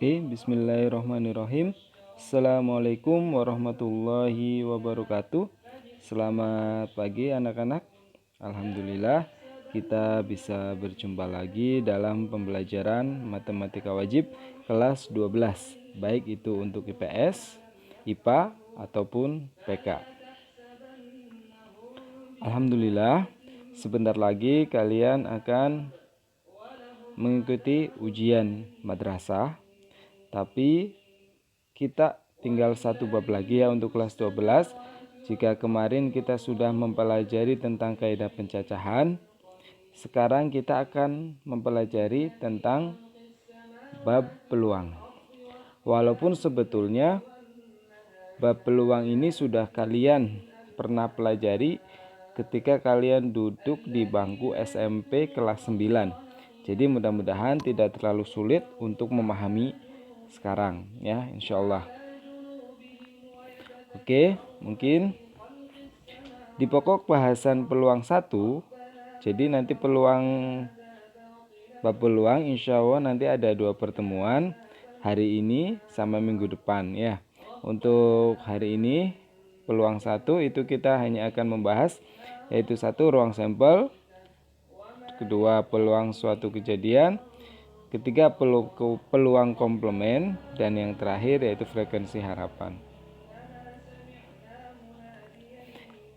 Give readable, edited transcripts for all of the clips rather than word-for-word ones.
Oke, bismillahirrahmanirrahim. Assalamualaikum warahmatullahi wabarakatuh. Selamat pagi anak-anak. Alhamdulillah kita bisa berjumpa lagi dalam pembelajaran matematika wajib kelas 12, baik itu untuk IPS, IPA ataupun PK. Alhamdulillah, sebentar lagi kalian akan mengikuti ujian madrasah. Tapi kita tinggal satu bab lagi ya untuk kelas 12. Jika kemarin kita sudah mempelajari tentang kaidah pencacahan, sekarang kita akan mempelajari tentang bab peluang. Walaupun sebetulnya bab peluang ini sudah kalian pernah pelajari ketika kalian duduk di bangku SMP kelas 9. Jadi mudah-mudahan tidak terlalu sulit untuk memahami sekarang ya, insyaallah. Oke, mungkin di pokok bahasan peluang 1. Jadi nanti bab peluang insya Allah nanti ada 2 pertemuan, hari ini sama minggu depan ya. Untuk hari ini peluang 1 itu kita hanya akan membahas yaitu 1 ruang sampel, kedua peluang suatu kejadian, ketiga peluang komplement, dan yang terakhir yaitu frekuensi harapan.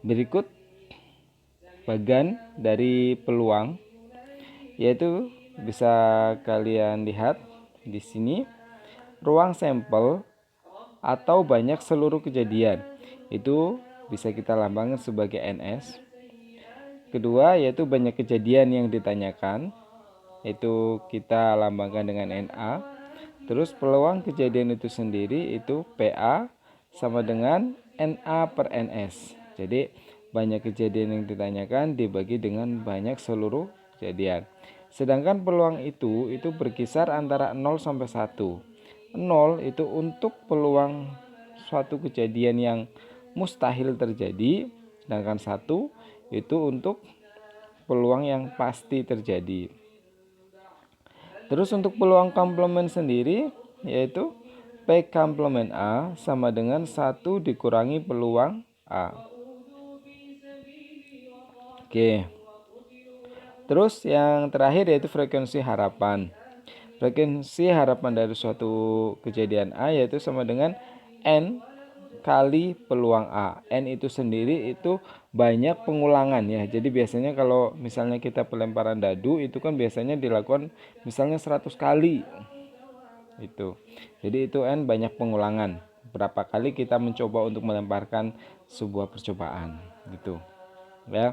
Berikut bagian dari peluang, yaitu bisa kalian lihat di sini ruang sampel atau banyak seluruh kejadian. Itu bisa kita lambangkan sebagai NS. Kedua yaitu banyak kejadian yang ditanyakan, itu kita lambangkan dengan NA. Terus peluang kejadian itu sendiri itu PA sama dengan NA per NS. Jadi banyak kejadian yang ditanyakan dibagi dengan banyak seluruh kejadian. Sedangkan peluang itu berkisar antara 0 sampai 1. 0 itu untuk peluang suatu kejadian yang mustahil terjadi, sedangkan 1 itu untuk peluang yang pasti terjadi. Terus untuk peluang komplement sendiri yaitu P komplement A sama dengan 1 dikurangi peluang A. Oke. Terus yang terakhir yaitu frekuensi harapan. Frekuensi harapan dari suatu kejadian A yaitu sama dengan N kali peluang A. N itu sendiri itu banyak pengulangan ya. Jadi biasanya kalau misalnya kita pelemparan dadu itu kan biasanya dilakukan misalnya 100 kali. Itu. Jadi itu N banyak pengulangan. Berapa kali kita mencoba untuk melemparkan sebuah percobaan gitu. Ya.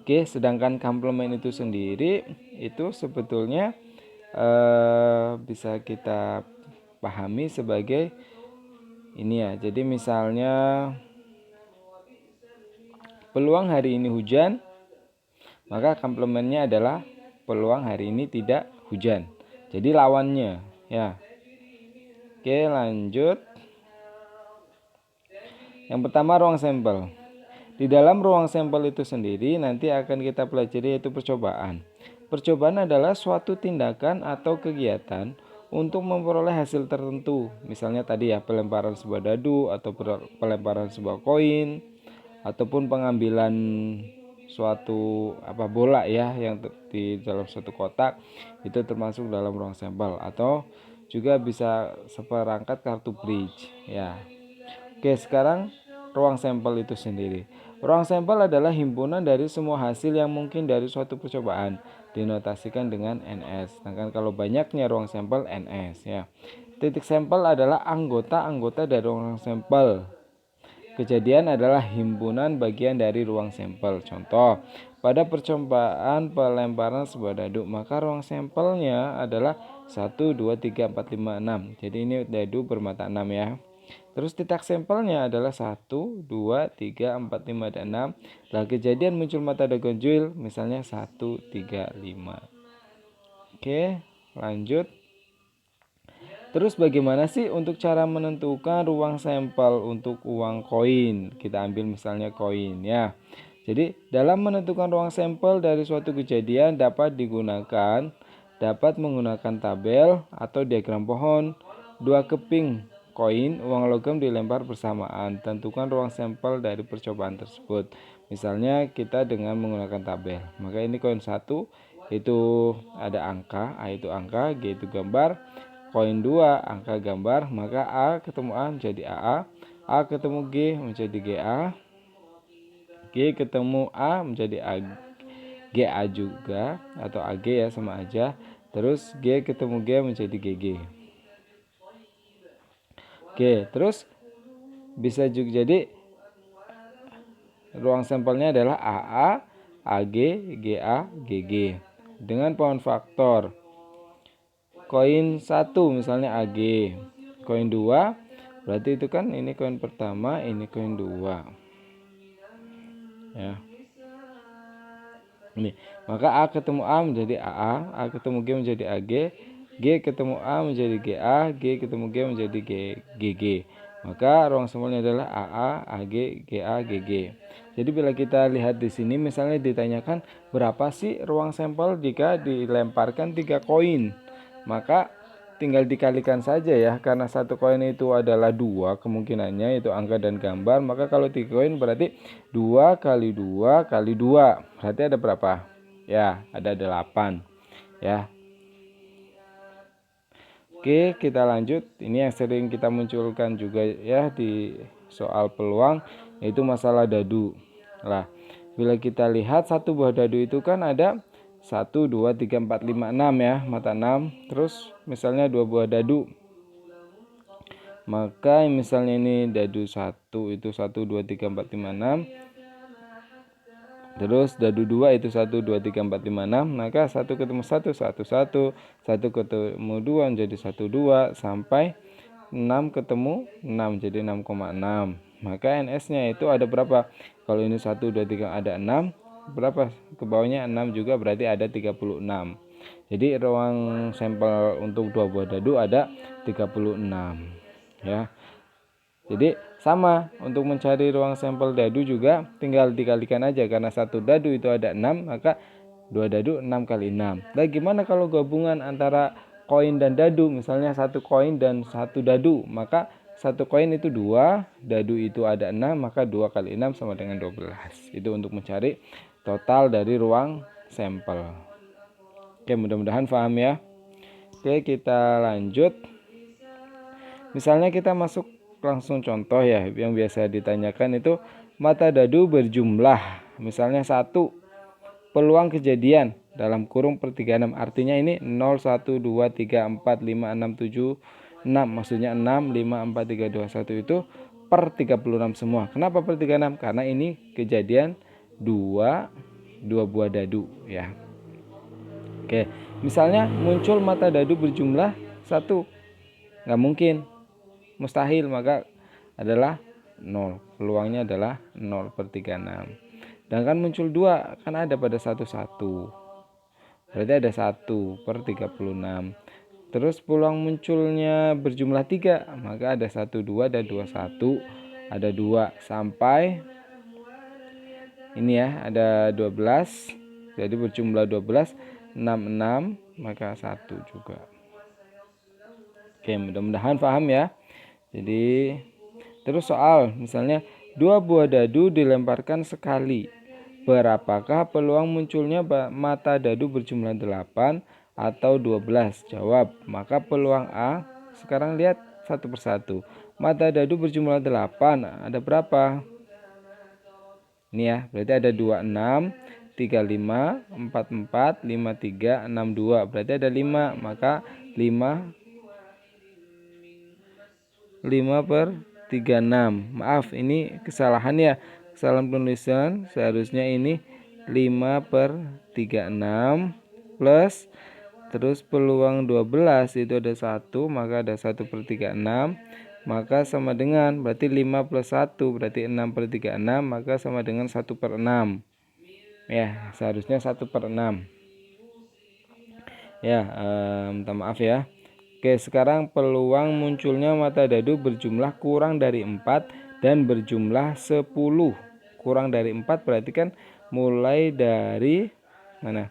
Oke, sedangkan komplement itu sendiri itu sebetulnya bisa kita pahami sebagai ini ya. Jadi misalnya peluang hari ini hujan, maka komplementnya adalah peluang hari ini tidak hujan. Jadi lawannya ya. Oke, lanjut. Yang pertama ruang sampel. Di dalam ruang sampel itu sendiri nanti akan kita pelajari yaitu percobaan. Percobaan adalah suatu tindakan atau kegiatan untuk memperoleh hasil tertentu. Misalnya tadi ya pelemparan sebuah dadu atau pelemparan sebuah koin ataupun pengambilan suatu bola ya yang di dalam suatu kotak, itu termasuk dalam ruang sampel, atau juga bisa seperangkat kartu bridge ya. Oke, sekarang ruang sampel itu sendiri. Ruang sampel adalah himpunan dari semua hasil yang mungkin dari suatu percobaan, dinotasikan dengan NS. Sedangkan kalau banyaknya ruang sampel NS ya. Titik sampel adalah anggota-anggota dari ruang sampel. Kejadian adalah himpunan bagian dari ruang sampel. Contoh, pada percobaan pelemparan sebuah dadu, maka ruang sampelnya adalah 1, 2, 3, 4, 5, 6. Jadi ini dadu bermata 6 ya. Terus titik sampelnya adalah 1, 2, 3, 4, 5, dan 6. Lah kejadian muncul mata dagonjuil misalnya 1, 3, 5. Oke, lanjut. Terus bagaimana sih untuk cara menentukan ruang sampel untuk uang koin? Kita ambil misalnya koin ya. Jadi dalam menentukan ruang sampel dari suatu kejadian dapat digunakan dapat menggunakan tabel atau diagram pohon. 2 keping koin uang logam dilempar bersamaan. Tentukan ruang sampel dari percobaan tersebut. Misalnya kita dengan menggunakan tabel. Maka ini koin 1 itu ada angka, A itu angka, G itu gambar. Koin 2 angka gambar, maka A ketemu A menjadi A ketemu G menjadi GA, G ketemu A menjadi GA juga atau AG ya, sama aja. Terus G ketemu G menjadi GG. Oke, terus bisa juga jadi ruang sampelnya adalah AA, AG, GA, GG. Dengan pohon faktor. Koin 1 misalnya AG. Koin 2 berarti itu kan ini koin pertama, ini koin 2. Ya. Ini. Maka A ketemu A menjadi AA, A ketemu G menjadi AG, G ketemu A menjadi GA, G ketemu G menjadi GG. Maka ruang sampelnya adalah AA, AG, GA, GG. Jadi bila kita lihat di sini misalnya ditanyakan berapa sih ruang sampel jika dilemparkan 3 koin. Maka tinggal dikalikan saja ya, karena satu koin itu adalah 2 kemungkinannya, itu angka dan gambar. Maka kalau 3 koin berarti 2 kali 2 kali 2 berarti ada berapa? Ya, ada 8 ya. Oke, kita lanjut. Ini yang sering kita munculkan juga ya di soal peluang, yaitu masalah dadu. Lah, bila kita lihat satu buah dadu itu kan ada 1, 2, 3, 4, 5, 6 ya, mata 6. Terus misalnya 2 buah dadu. Maka misalnya ini dadu 1 itu 1, 2, 3, 4, 5, 6. Terus dadu 2 itu 1, 2, 3, 4, 5, 6. Maka 1 ketemu 1, 1, 1. 1 ketemu 2 menjadi 1, 2. Sampai 6 ketemu 6 jadi 6,6. Maka NS-nya itu ada berapa? Kalau ini 1, 2, 3 ada 6. Berapa? Ke bawahnya 6 juga berarti ada 36. Jadi ruang sampel untuk 2 buah dadu ada 36 ya. Jadi sama, untuk mencari ruang sampel dadu juga tinggal dikalikan aja, karena satu dadu itu ada 6, maka 2 dadu 6 kali 6. Nah, gimana kalau gabungan antara koin dan dadu? Misalnya 1 koin dan 1 dadu, maka 1 koin itu 2, dadu itu ada 6, maka 2 kali 6 sama dengan 12. Itu untuk mencari total dari ruang sampel. Oke, mudah-mudahan paham ya. Oke, kita lanjut. Misalnya kita masuk langsung contoh ya, yang biasa ditanyakan itu mata dadu berjumlah. Misalnya 1, peluang kejadian dalam kurung per 36. Artinya ini 0, 1, 2, 3, 4, 5, 6, 7, 6. Maksudnya 6, 5, 4, 3, 2, 1 itu per 36 semua. Kenapa per 36? Karena ini kejadian 2 buah dadu ya. Oke, misalnya muncul mata dadu berjumlah 1. Nggak mungkin, mustahil, maka adalah 0. Peluangnya adalah 0 per 36. Dan kan muncul 2, kan ada pada 1, 1. Berarti ada 1 per 36. Terus peluang munculnya berjumlah 3, maka ada 1, 2, ada 2, 1. Ada 2 sampai ini ya, ada 12. Jadi berjumlah 12, 6, 6, maka 1 juga. Oke, mudah-mudahan paham ya. Jadi terus soal misalnya 2 buah dadu dilemparkan sekali. Berapakah peluang munculnya mata dadu berjumlah 8 atau 12? Jawab. Maka peluang A, sekarang lihat satu persatu. Mata dadu berjumlah 8, ada berapa? Ini ya, berarti ada 26, 35, 44, 53, 62. Berarti ada 5, maka 5 per 36. Maaf, ini kesalahan ya, kesalahan penulisan. Seharusnya ini 5 per 36 plus terus peluang 12 itu ada 1, maka ada 1 per 36, maka sama dengan berarti 5 plus 1 berarti 6 per 36, maka sama dengan 1 per 6 ya, seharusnya 1 per 6 ya. Minta maaf ya. Oke, sekarang peluang munculnya mata dadu berjumlah kurang dari 4 dan berjumlah 10. Kurang dari 4 berarti kan mulai dari mana?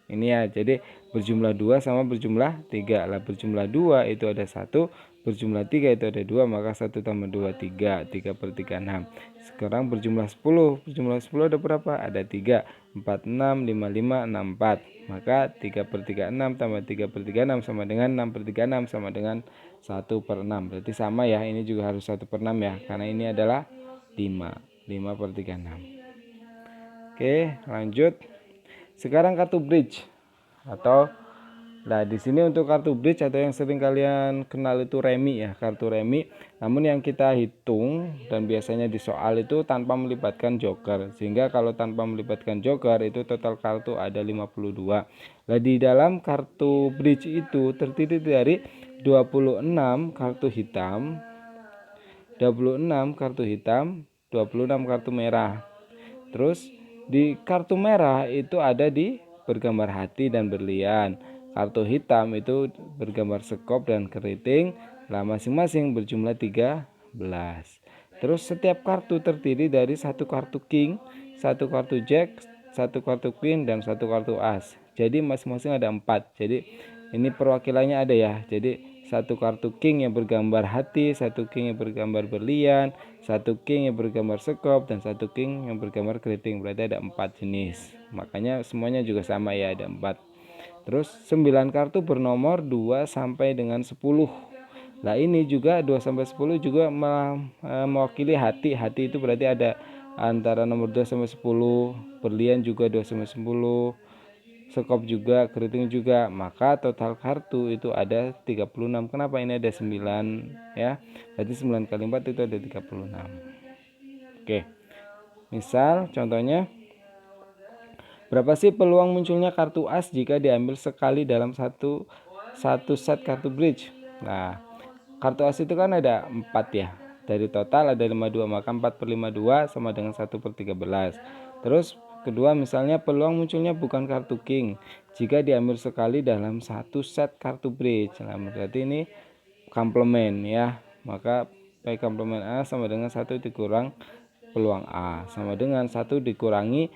Ini ya, jadi berjumlah 2 sama berjumlah 3 lah. Berjumlah 2 itu ada 1, berjumlah 3 itu ada 2, maka 1 tambah 2 3, 3 per 3 6. Sekarang berjumlah 10, berjumlah 10 ada berapa? Ada 3, 4 6, 5 5, 6 4. Maka 3 per 3 6 tambah 3 per 3 6 sama dengan 6 per 3 6 sama dengan 1 per 6. Berarti sama ya, ini juga harus 1 per 6 ya, karena ini adalah 5, 5 per 3 6. Oke, lanjut. Sekarang kartu bridge atau di sini untuk kartu bridge atau yang sering kalian kenal itu remi ya, kartu remi. Namun yang kita hitung dan biasanya di soal itu tanpa melibatkan joker. Sehingga kalau tanpa melibatkan joker itu total kartu ada 52. Nah, di dalam kartu bridge itu terdiri dari 26 kartu hitam, 26 kartu hitam, 26 kartu merah. Terus di kartu merah itu ada di bergambar hati dan berlian. Kartu hitam itu bergambar sekop dan keriting. Lah masing-masing berjumlah 13. Terus setiap kartu terdiri dari satu kartu king, satu kartu jack, satu kartu queen dan satu kartu as. Jadi masing-masing ada 4. Jadi ini perwakilannya ada ya. Jadi satu kartu king yang bergambar hati, satu king yang bergambar berlian, satu king yang bergambar sekop, dan satu king yang bergambar keriting. Berarti ada 4 jenis. Makanya semuanya juga sama ya, ada 4. Terus 9 kartu bernomor 2 sampai dengan 10. Nah ini juga 2 sampai 10 juga mewakili hati. Hati itu berarti ada antara nomor 2 sampai 10. Berlian juga 2 sampai 10. Sekop juga, keriting juga. Maka total kartu itu ada 36. Kenapa ini ada 9 ya? Berarti 9 kali 4 itu ada 36. Oke. Misal contohnya, berapa sih peluang munculnya kartu as jika diambil sekali dalam satu set kartu bridge? Nah, kartu as itu kan ada 4 ya. Dari total ada 52, maka 4 per 52 sama dengan 1 per 13. Terus kedua, misalnya peluang munculnya bukan kartu king jika diambil sekali dalam satu set kartu bridge. Nah, berarti ini komplement ya. Maka P komplement A sama dengan 1 dikurang peluang A sama dengan 1 dikurangi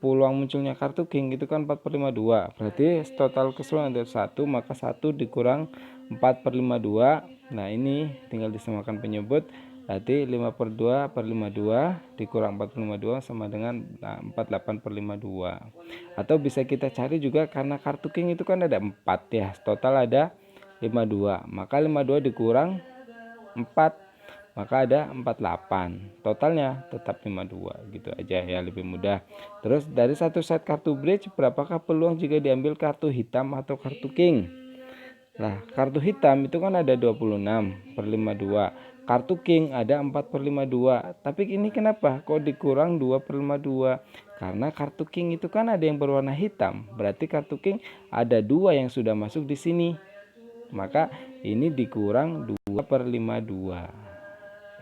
peluang munculnya kartu king itu kan 4 per 52. Berarti total keseluruhan ada 1, maka 1 dikurang 4 per 52. Nah ini tinggal disamakan penyebut. Berarti 5 per 2 per 52 dikurang 4 per 52 sama dengan 48 per 52. Atau bisa kita cari juga karena kartu king itu kan ada 4 ya. Total ada 52. Maka 52 dikurang 4, maka ada 48. Totalnya tetap 52. Gitu aja ya, lebih mudah. Terus dari satu set kartu bridge, berapakah peluang jika diambil kartu hitam atau kartu king? Nah, kartu hitam itu kan ada 26 per 52. Kartu king ada 4 per 52. Tapi ini kenapa kok dikurang 2 per 52? Karena kartu king itu kan ada yang berwarna hitam. Berarti kartu king ada 2 yang sudah masuk di sini. Maka ini dikurang 2 per 52.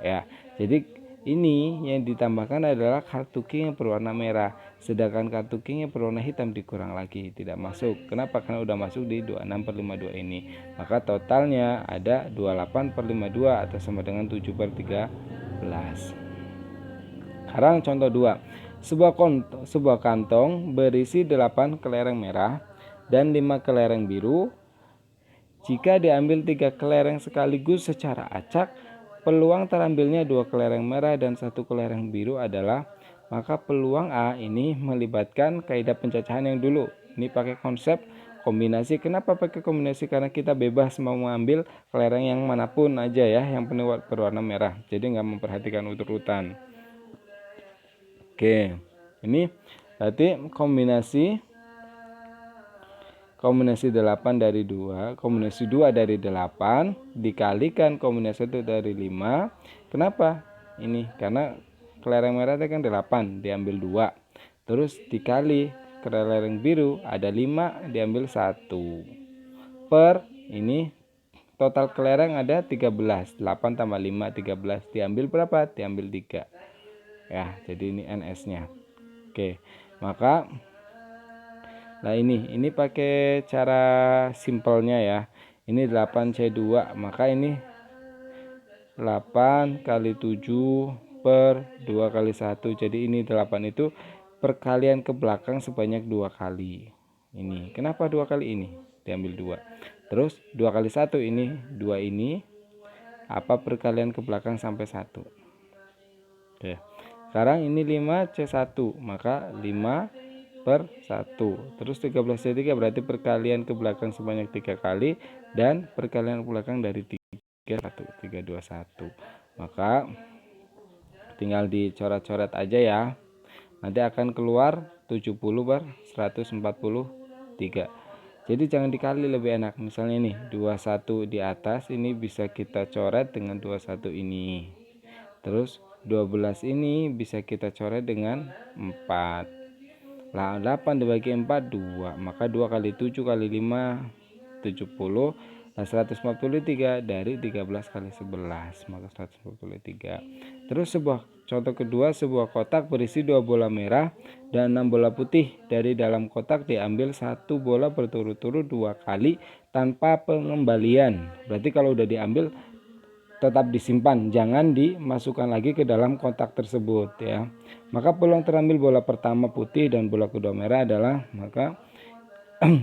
Ya, jadi ini yang ditambahkan adalah kartu king yang berwarna merah, sedangkan kartu king yang berwarna hitam dikurang lagi, tidak masuk. Kenapa? Karena udah masuk di 26 per 52 ini. Maka totalnya ada 28 per 52 atau sama dengan 7 per 13. Sekarang contoh 2. Sebuah kantong berisi 8 kelereng merah dan 5 kelereng biru. Jika diambil 3 kelereng sekaligus secara acak, peluang terambilnya 2 kelereng merah dan 1 kelereng biru adalah, maka peluang A ini melibatkan kaidah pencacahan yang dulu. Ini pakai konsep kombinasi. Kenapa pakai kombinasi? Karena kita bebas mau mengambil kelereng yang manapun aja ya, yang penting berwarna merah. Jadi nggak memperhatikan urutan. Oke, ini berarti kombinasi 8 dari 2, kombinasi 2 dari 8 dikalikan kombinasi 1 dari 5. Kenapa? Ini karena kelereng merah itu kan 8, diambil 2. Terus dikali kelereng biru ada 5, diambil 1. Per ini total kelereng ada 13. 8 tambah 5 13. Diambil berapa? Diambil 3. Ya, jadi ini NS-nya. Oke. Maka nah ini pakai cara simpelnya ya. Ini 8C2, maka ini 8 kali 7 per 2 kali 1. Jadi ini 8 itu perkalian ke belakang sebanyak 2 kali. ini. Kenapa 2 kali ini? Diambil 2. Terus 2 kali 1 ini, 2 ini. Apa perkalian ke belakang sampai 1? Oke. Sekarang ini 5C1, maka 5/1. Terus 13C3 berarti perkalian ke belakang sebanyak 3 kali dan perkalian ke belakang dari 321. Maka tinggal dicoret-coret aja ya. Nanti akan keluar 70/143. Jadi jangan dikali, lebih enak. Misalnya nih 21 di atas ini bisa kita coret dengan 21 ini. Terus 12 ini bisa kita coret dengan 4. Lah 8 dibagi 4 2. Maka 2 kali 7 kali 5 70. Nah 143 dari 13 kali 11, maka 143. Terus sebuah contoh kedua, sebuah kotak berisi 2 bola merah dan 6 bola putih. Dari dalam kotak diambil 1 bola berturut-turut 2 kali tanpa pengembalian. Berarti kalau udah diambil tetap disimpan, jangan dimasukkan lagi ke dalam kotak tersebut ya. Maka peluang terambil bola pertama putih dan bola kedua merah adalah, maka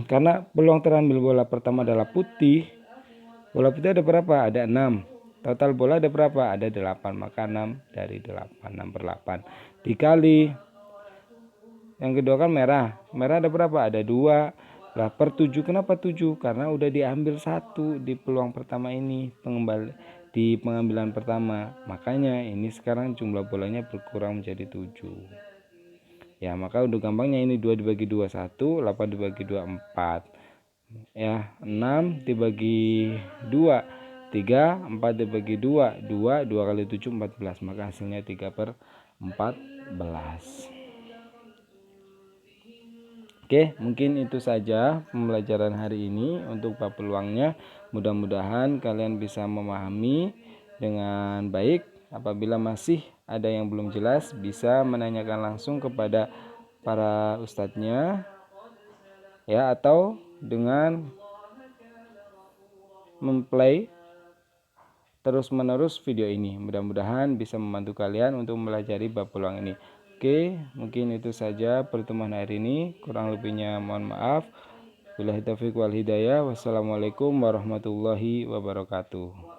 karena peluang terambil bola pertama adalah putih, bola putih ada berapa? Ada 6. Total bola ada berapa? Ada 8. Maka 6 dari 8, 6/8 dikali yang kedua kan merah. Merah ada berapa? Ada 2. Lah per 7. Kenapa 7? Karena udah diambil 1 di peluang pertama ini, di pengambilan pertama. Makanya ini sekarang jumlah bolanya berkurang menjadi 7. Ya, maka udah gampangnya ini 2 dibagi 2 1, 8 dibagi 2 4. Ya, 6 dibagi 2 3, 4 dibagi 2 2, 2 kali 7 14. Maka hasilnya 3/14. Oke, mungkin itu saja pembelajaran hari ini untuk bab peluangnya. Mudah-mudahan kalian bisa memahami dengan baik. Apabila masih ada yang belum jelas, bisa menanyakan langsung kepada para ustadznya ya, atau dengan memplay terus-menerus video ini. Mudah-mudahan bisa membantu kalian untuk mempelajari bab peluang ini. Oke, mungkin itu saja pertemuan hari ini. Kurang lebihnya mohon maaf. Billahi taufiq wal hidayah. Wassalamualaikum warahmatullahi wabarakatuh.